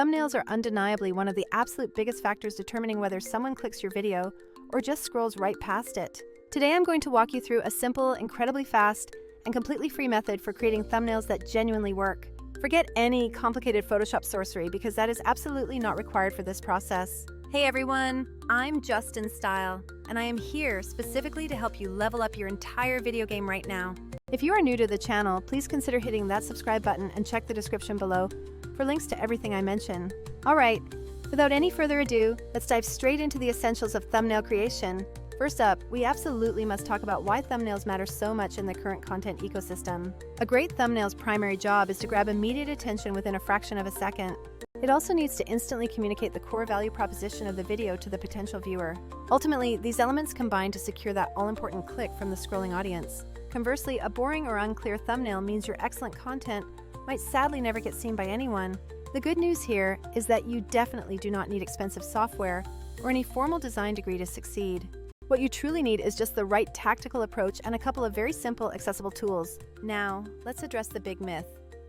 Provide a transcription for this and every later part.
Thumbnails are undeniably one of the absolute biggest factors determining whether someone clicks your video or just scrolls right past it. Today I'm going to walk you through a simple, incredibly fast, and completely free method for creating thumbnails that genuinely work. Forget any complicated Photoshop sorcery because that is absolutely not required for this process. Hey everyone, I'm Justin Style, and I am here specifically to help you level up your entire video game right now. If you are new to the channel, please consider hitting that subscribe button and check the description below for links to everything I mention. Alright, without any further ado, let's dive straight into the essentials of thumbnail creation. First up, we absolutely must talk about why thumbnails matter so much in the current content ecosystem. A great thumbnail's primary job is to grab immediate attention within a fraction of a second. It also needs to instantly communicate the core value proposition of the video to the potential viewer. Ultimately, these elements combine to secure that all-important click from the scrolling audience. Conversely, a boring or unclear thumbnail means your excellent content might sadly never get seen by anyone. The good news here is that you definitely do not need expensive software or any formal design degree to succeed. What you truly need is just the right tactical approach and a couple of very simple, accessible tools. Now, let's address the big myth,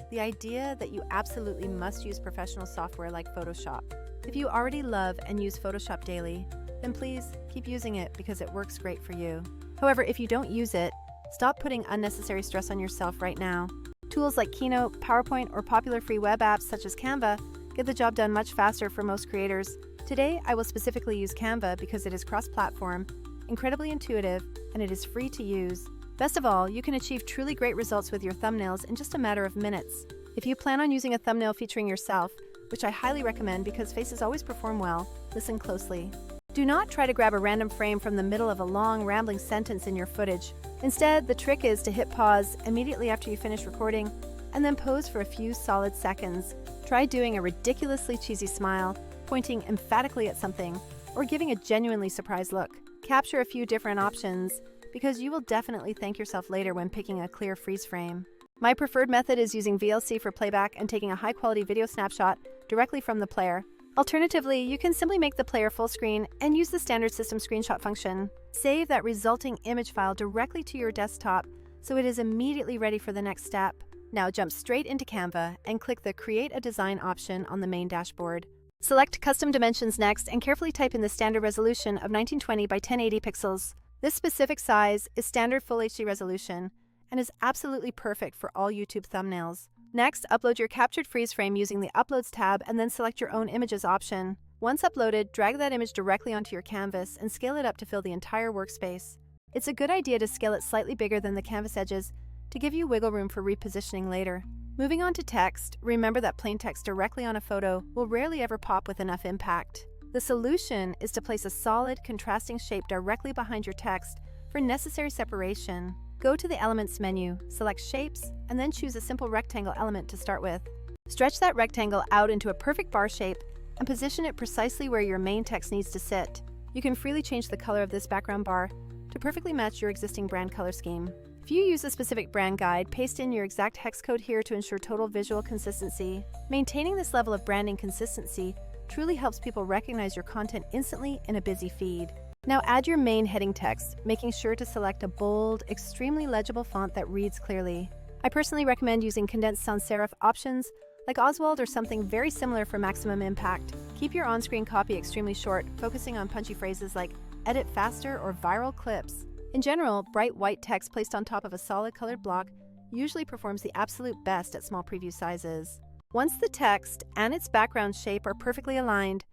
the idea that you absolutely must use professional software like Photoshop. If you already love and use Photoshop daily, then please keep using it because it works great for you. However, if you don't use it, stop putting unnecessary stress on yourself right now. Tools like Keynote, PowerPoint, or popular free web apps such as Canva get the job done much faster for most creators. Today, I will specifically use Canva because it is cross-platform, incredibly intuitive, and it is free to use. Best of all, you can achieve truly great results with your thumbnails in just a matter of minutes. If you plan on using a thumbnail featuring yourself, which I highly recommend because faces always perform well, listen closely. Do not try to grab a random frame from the middle of a long, rambling sentence in your footage. Instead, the trick is to hit pause immediately after you finish recording and then pose for a few solid seconds. Try doing a ridiculously cheesy smile, pointing emphatically at something, or giving a genuinely surprised look. Capture a few different options because you will definitely thank yourself later when picking a clear freeze frame. My preferred method is using VLC for playback and taking a high-quality video snapshot directly from the player. Alternatively, you can simply make the player full screen and use the standard system screenshot function. Save that resulting image file directly to your desktop so it is immediately ready for the next step. Now jump straight into Canva and click the Create a Design option on the main dashboard. Select Custom Dimensions next and carefully type in the standard resolution of 1920 by 1080 pixels. This specific size is standard Full HD resolution and is absolutely perfect for all YouTube thumbnails. Next, upload your captured freeze frame using the Uploads tab and then select your own images option. Once uploaded, drag that image directly onto your canvas and scale it up to fill the entire workspace. It's a good idea to scale it slightly bigger than the canvas edges to give you wiggle room for repositioning later. Moving on to text, remember that plain text directly on a photo will rarely ever pop with enough impact. The solution is to place a solid, contrasting shape directly behind your text for necessary separation. Go to the Elements menu, select Shapes, and then choose a simple rectangle element to start with. Stretch that rectangle out into a perfect bar shape and position it precisely where your main text needs to sit. You can freely change the color of this background bar to perfectly match your existing brand color scheme. If you use a specific brand guide, paste in your exact hex code here to ensure total visual consistency. Maintaining this level of branding consistency truly helps people recognize your content instantly in a busy feed. Now add your main heading text, making sure to select a bold, extremely legible font that reads clearly. I personally recommend using condensed sans serif options like Oswald or something very similar for maximum impact. Keep your on-screen copy extremely short, focusing on punchy phrases like edit faster or viral clips. In general, bright white text placed on top of a solid colored block usually performs the absolute best at small preview sizes. Once the text and its background shape are perfectly aligned,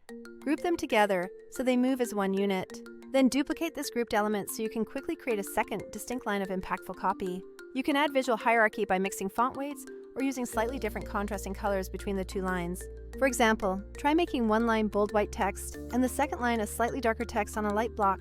group them together so they move as one unit. Then duplicate this grouped element so you can quickly create a second, distinct line of impactful copy. You can add visual hierarchy by mixing font weights or using slightly different contrasting colors between the two lines. For example, try making one line bold white text and the second line a slightly darker text on a light block.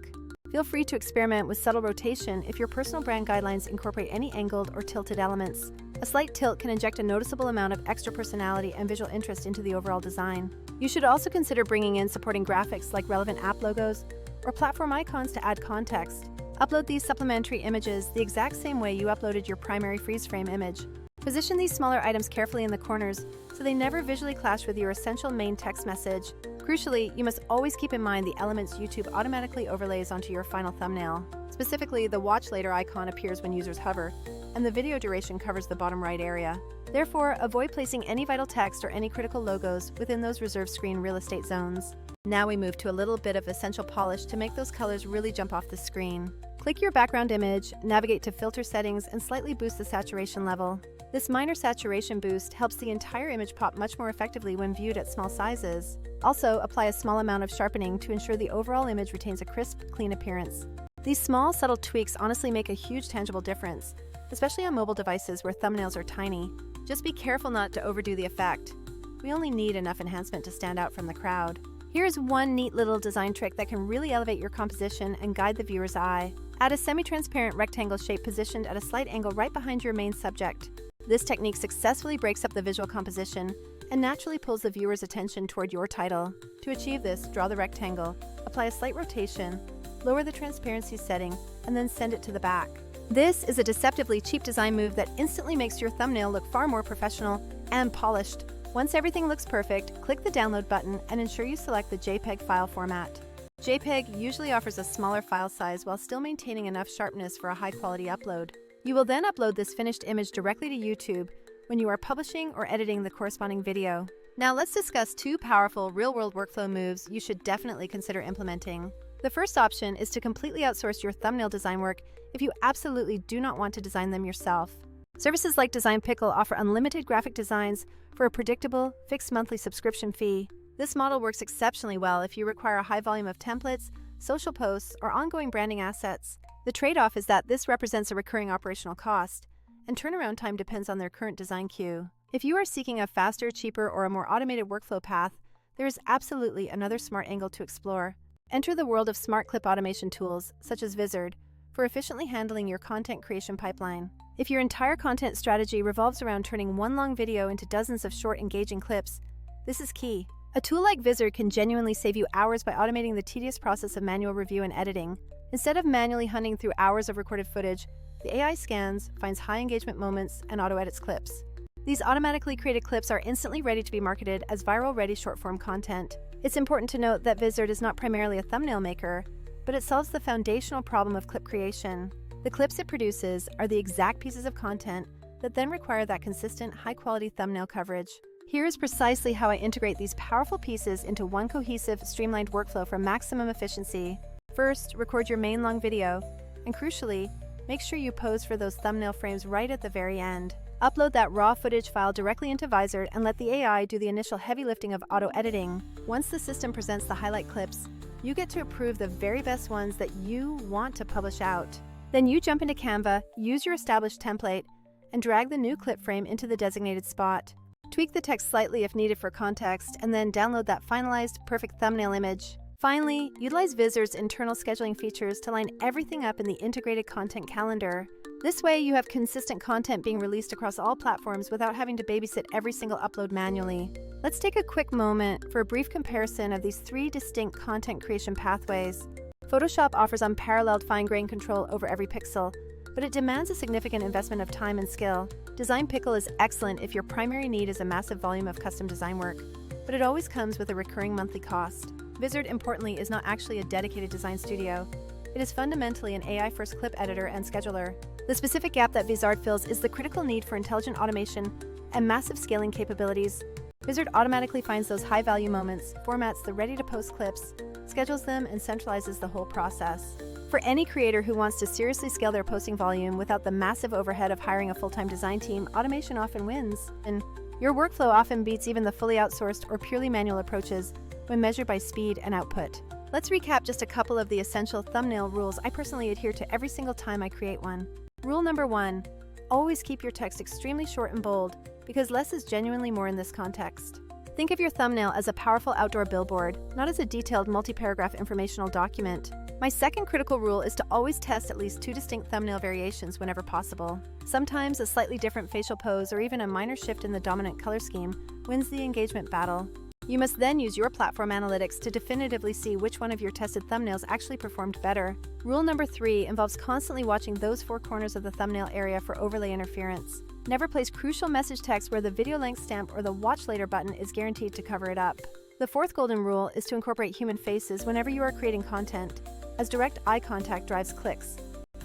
Feel free to experiment with subtle rotation if your personal brand guidelines incorporate any angled or tilted elements. A slight tilt can inject a noticeable amount of extra personality and visual interest into the overall design. You should also consider bringing in supporting graphics like relevant app logos or platform icons to add context. Upload these supplementary images the exact same way you uploaded your primary freeze frame image. Position these smaller items carefully in the corners so they never visually clash with your essential main text message. Crucially, you must always keep in mind the elements YouTube automatically overlays onto your final thumbnail. Specifically, the Watch Later icon appears when users hover, and the video duration covers the bottom right area. Therefore, avoid placing any vital text or any critical logos within those reserved screen real estate zones. Now we move to a little bit of essential polish to make those colors really jump off the screen. Click your background image, navigate to filter settings, and slightly boost the saturation level. This minor saturation boost helps the entire image pop much more effectively when viewed at small sizes. Also, apply a small amount of sharpening to ensure the overall image retains a crisp, clean appearance. These small, subtle tweaks honestly make a huge tangible difference, especially on mobile devices where thumbnails are tiny. Just be careful not to overdo the effect. We only need enough enhancement to stand out from the crowd. Here's one neat little design trick that can really elevate your composition and guide the viewer's eye. Add a semi-transparent rectangle shape positioned at a slight angle right behind your main subject. This technique successfully breaks up the visual composition and naturally pulls the viewer's attention toward your title. To achieve this, draw the rectangle, apply a slight rotation, lower the transparency setting, and then send it to the back. This is a deceptively cheap design move that instantly makes your thumbnail look far more professional and polished. Once everything looks perfect, click the download button and ensure you select the JPEG file format. JPEG usually offers a smaller file size while still maintaining enough sharpness for a high-quality upload. You will then upload this finished image directly to YouTube when you are publishing or editing the corresponding video. Now let's discuss two powerful real-world workflow moves you should definitely consider implementing. The first option is to completely outsource your thumbnail design work if you absolutely do not want to design them yourself. Services like Design Pickle offer unlimited graphic designs for a predictable, fixed monthly subscription fee. This model works exceptionally well if you require a high volume of templates, social posts, or ongoing branding assets. The trade-off is that this represents a recurring operational cost, and turnaround time depends on their current design queue. If you are seeking a faster, cheaper, or a more automated workflow path, there is absolutely another smart angle to explore. Enter the world of smart clip automation tools, such as Vizard, for efficiently handling your content creation pipeline. If your entire content strategy revolves around turning one long video into dozens of short, engaging clips, this is key. A tool like Vizard can genuinely save you hours by automating the tedious process of manual review and editing. Instead of manually hunting through hours of recorded footage, the AI scans, finds high engagement moments, and auto-edits clips. These automatically created clips are instantly ready to be marketed as viral-ready short-form content. It's important to note that Vizard is not primarily a thumbnail maker, but it solves the foundational problem of clip creation. The clips it produces are the exact pieces of content that then require that consistent, high-quality thumbnail coverage. Here is precisely how I integrate these powerful pieces into one cohesive, streamlined workflow for maximum efficiency. First, record your main long video, and crucially, make sure you pose for those thumbnail frames right at the very end. Upload that raw footage file directly into Vizard and let the AI do the initial heavy lifting of auto-editing. Once the system presents the highlight clips, you get to approve the very best ones that you want to publish out. Then you jump into Canva, use your established template, and drag the new clip frame into the designated spot. Tweak the text slightly if needed for context, and then download that finalized, perfect thumbnail image. Finally, utilize Vizard's internal scheduling features to line everything up in the integrated content calendar. This way, you have consistent content being released across all platforms without having to babysit every single upload manually. Let's take a quick moment for a brief comparison of these three distinct content creation pathways. Photoshop offers unparalleled fine-grained control over every pixel, but it demands a significant investment of time and skill. Design Pickle is excellent if your primary need is a massive volume of custom design work, but it always comes with a recurring monthly cost. Vizard, importantly, is not actually a dedicated design studio. It is fundamentally an AI-first clip editor and scheduler. The specific gap that Vizard fills is the critical need for intelligent automation and massive scaling capabilities. Vizard automatically finds those high-value moments, formats the ready-to-post clips, schedules them, and centralizes the whole process. For any creator who wants to seriously scale their posting volume without the massive overhead of hiring a full-time design team, automation often wins. And your workflow often beats even the fully outsourced or purely manual approaches when measured by speed and output. Let's recap just a couple of the essential thumbnail rules I personally adhere to every single time I create one. Rule number 1, always keep your text extremely short and bold, because less is genuinely more in this context. Think of your thumbnail as a powerful outdoor billboard, not as a detailed multi-paragraph informational document. My second critical rule is to always test at least 2 distinct thumbnail variations whenever possible. Sometimes a slightly different facial pose or even a minor shift in the dominant color scheme wins the engagement battle. You must then use your platform analytics to definitively see which one of your tested thumbnails actually performed better. Rule number 3 involves constantly watching those 4 corners of the thumbnail area for overlay interference. Never place crucial message text where the video length stamp or the watch later button is guaranteed to cover it up. The fourth golden rule is to incorporate human faces whenever you are creating content, as direct eye contact drives clicks.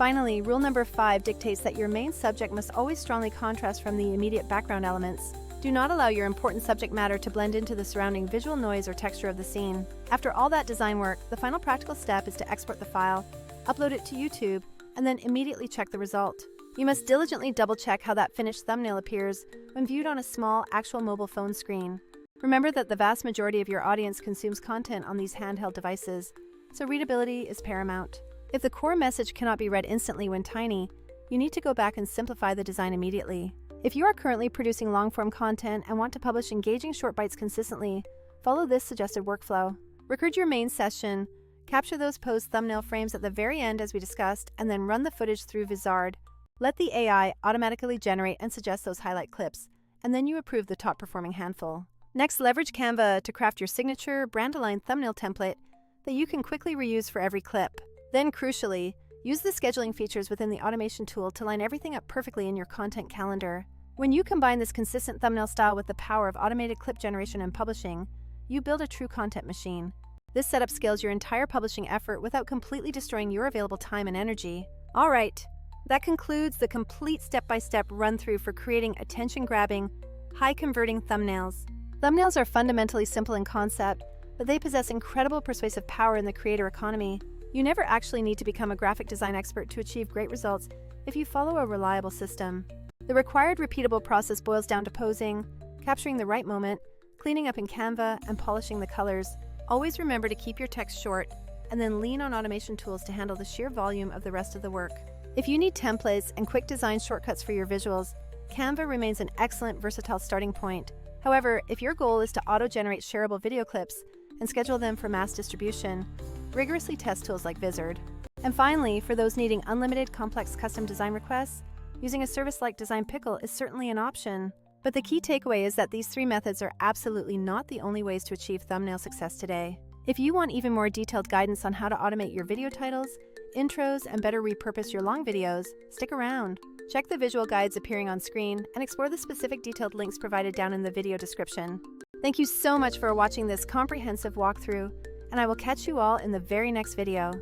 Finally, rule number 5 dictates that your main subject must always strongly contrast from the immediate background elements. Do not allow your important subject matter to blend into the surrounding visual noise or texture of the scene. After all that design work, the final practical step is to export the file, upload it to YouTube, and then immediately check the result. You must diligently double-check how that finished thumbnail appears when viewed on a small, actual mobile phone screen. Remember that the vast majority of your audience consumes content on these handheld devices, so readability is paramount. If the core message cannot be read instantly when tiny, you need to go back and simplify the design immediately. If you are currently producing long-form content and want to publish engaging short bites consistently, follow this suggested workflow. Record your main session, capture those posed thumbnail frames at the very end as we discussed, and then run the footage through Vizard. Let the AI automatically generate and suggest those highlight clips, and then you approve the top-performing handful. Next, leverage Canva to craft your signature, brand-aligned thumbnail template that you can quickly reuse for every clip. Then, crucially, use the scheduling features within the automation tool to line everything up perfectly in your content calendar. When you combine this consistent thumbnail style with the power of automated clip generation and publishing, you build a true content machine. This setup scales your entire publishing effort without completely destroying your available time and energy. All right, that concludes the complete step-by-step run-through for creating attention-grabbing, high-converting thumbnails. Thumbnails are fundamentally simple in concept, but they possess incredible persuasive power in the creator economy. You never actually need to become a graphic design expert to achieve great results if you follow a reliable system. The required repeatable process boils down to posing, capturing the right moment, cleaning up in Canva, and polishing the colors. Always remember to keep your text short, and then lean on automation tools to handle the sheer volume of the rest of the work. If you need templates and quick design shortcuts for your visuals, Canva remains an excellent, versatile starting point. However, if your goal is to auto-generate shareable video clips and schedule them for mass distribution, rigorously test tools like Vizard. And finally, for those needing unlimited complex custom design requests, using a service like Design Pickle is certainly an option. But the key takeaway is that these 3 methods are absolutely not the only ways to achieve thumbnail success today. If you want even more detailed guidance on how to automate your video titles, intros, and better repurpose your long videos, stick around. Check the visual guides appearing on screen and explore the specific detailed links provided down in the video description. Thank you so much for watching this comprehensive walkthrough, and I will catch you all in the very next video.